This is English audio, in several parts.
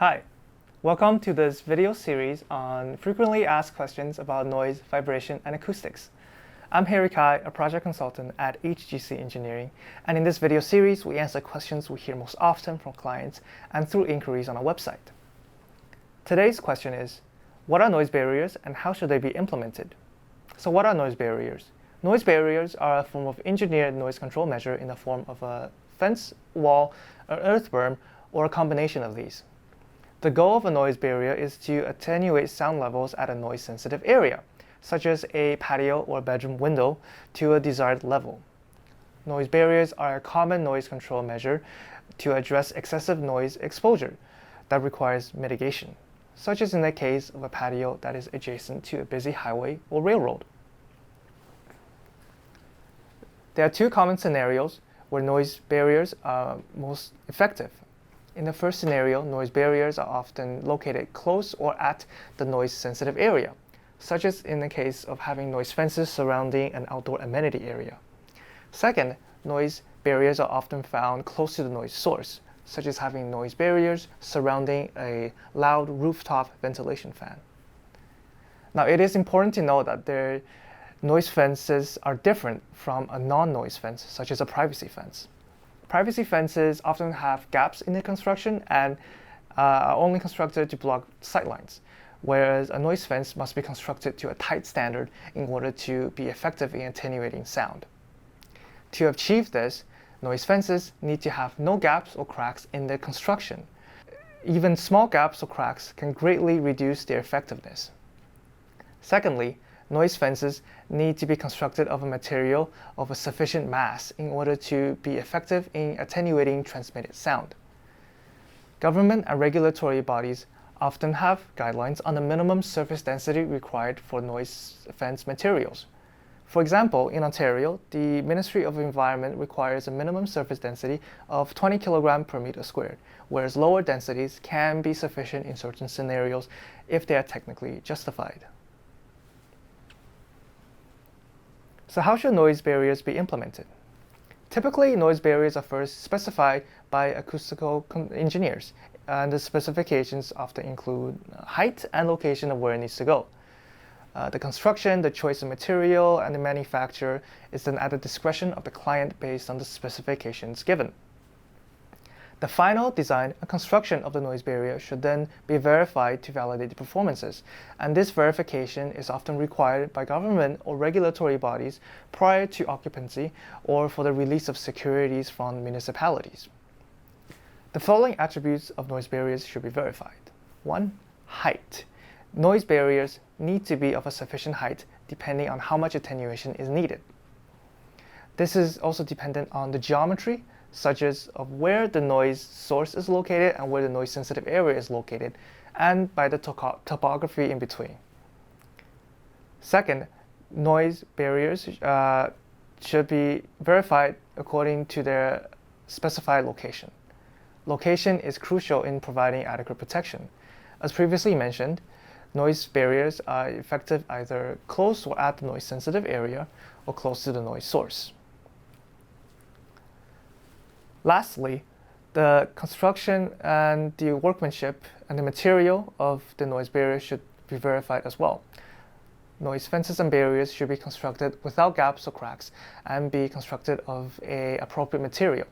Hi, welcome to this video series on frequently asked questions about noise, vibration, and acoustics. I'm Harry Kai, a project consultant at HGC Engineering, and in this video series, we answer questions we hear most often from clients and through inquiries on our website. Today's question is, what are noise barriers and how should they be implemented? So what are noise barriers? Noise barriers are a form of engineered noise control measure in the form of a fence, wall, an earthworm, or a combination of these. The goal of a noise barrier is to attenuate sound levels at a noise-sensitive area, such as a patio or bedroom window, to a desired level. Noise barriers are a common noise control measure to address excessive noise exposure that requires mitigation, such as in the case of a patio that is adjacent to a busy highway or railroad. There are two common scenarios where noise barriers are most effective. In the first scenario, noise barriers are often located close or at the noise-sensitive area, such as in the case of having noise fences surrounding an outdoor amenity area. Second, noise barriers are often found close to the noise source, such as having noise barriers surrounding a loud rooftop ventilation fan. Now, it is important to know that their noise fences are different from a non-noise fence, such as a privacy fence. Privacy fences often have gaps in their construction and are only constructed to block sightlines, whereas a noise fence must be constructed to a tight standard in order to be effective in attenuating sound. To achieve this, noise fences need to have no gaps or cracks in their construction. Even small gaps or cracks can greatly reduce their effectiveness. Secondly, noise fences need to be constructed of a material of a sufficient mass in order to be effective in attenuating transmitted sound. Government and regulatory bodies often have guidelines on the minimum surface density required for noise fence materials. For example, in Ontario, the Ministry of Environment requires a minimum surface density of 20 kg per meter squared, whereas lower densities can be sufficient in certain scenarios if they are technically justified. So how should noise barriers be implemented? Typically, noise barriers are first specified by acoustical engineers, and the specifications often include height and location of where it needs to go. The construction, the choice of material, and the manufacturer is then at the discretion of the client based on the specifications given. The final design and construction of the noise barrier should then be verified to validate the performances, and this verification is often required by government or regulatory bodies prior to occupancy or for the release of securities from municipalities. The following attributes of noise barriers should be verified. 1. Height. Noise barriers need to be of a sufficient height depending on how much attenuation is needed. This is also dependent on the geometry, such as of where the noise source is located and where the noise sensitive area is located, and by the topography in between. Second, noise barriers should be verified according to their specified location. Location is crucial in providing adequate protection. As previously mentioned, noise barriers are effective either close or at the noise sensitive area or close to the noise source. Lastly, the construction and the workmanship and the material of the noise barrier should be verified as well. Noise fences and barriers should be constructed without gaps or cracks and be constructed of an appropriate material.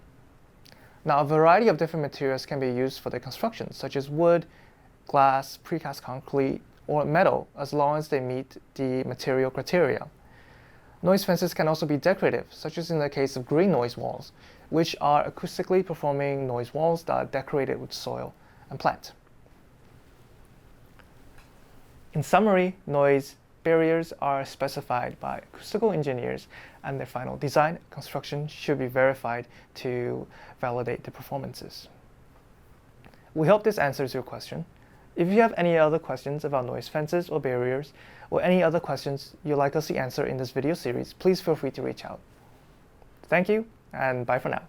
Now, a variety of different materials can be used for the construction, such as wood, glass, precast concrete, or metal, as long as they meet the material criteria. Noise fences can also be decorative, such as in the case of green noise walls, which are acoustically performing noise walls that are decorated with soil and plant. In summary, noise barriers are specified by acoustical engineers, and their final design and construction should be verified to validate the performances. We hope this answers your question. If you have any other questions about noise fences or barriers, or any other questions you'd like us to answer in this video series, please feel free to reach out. Thank you, and bye for now.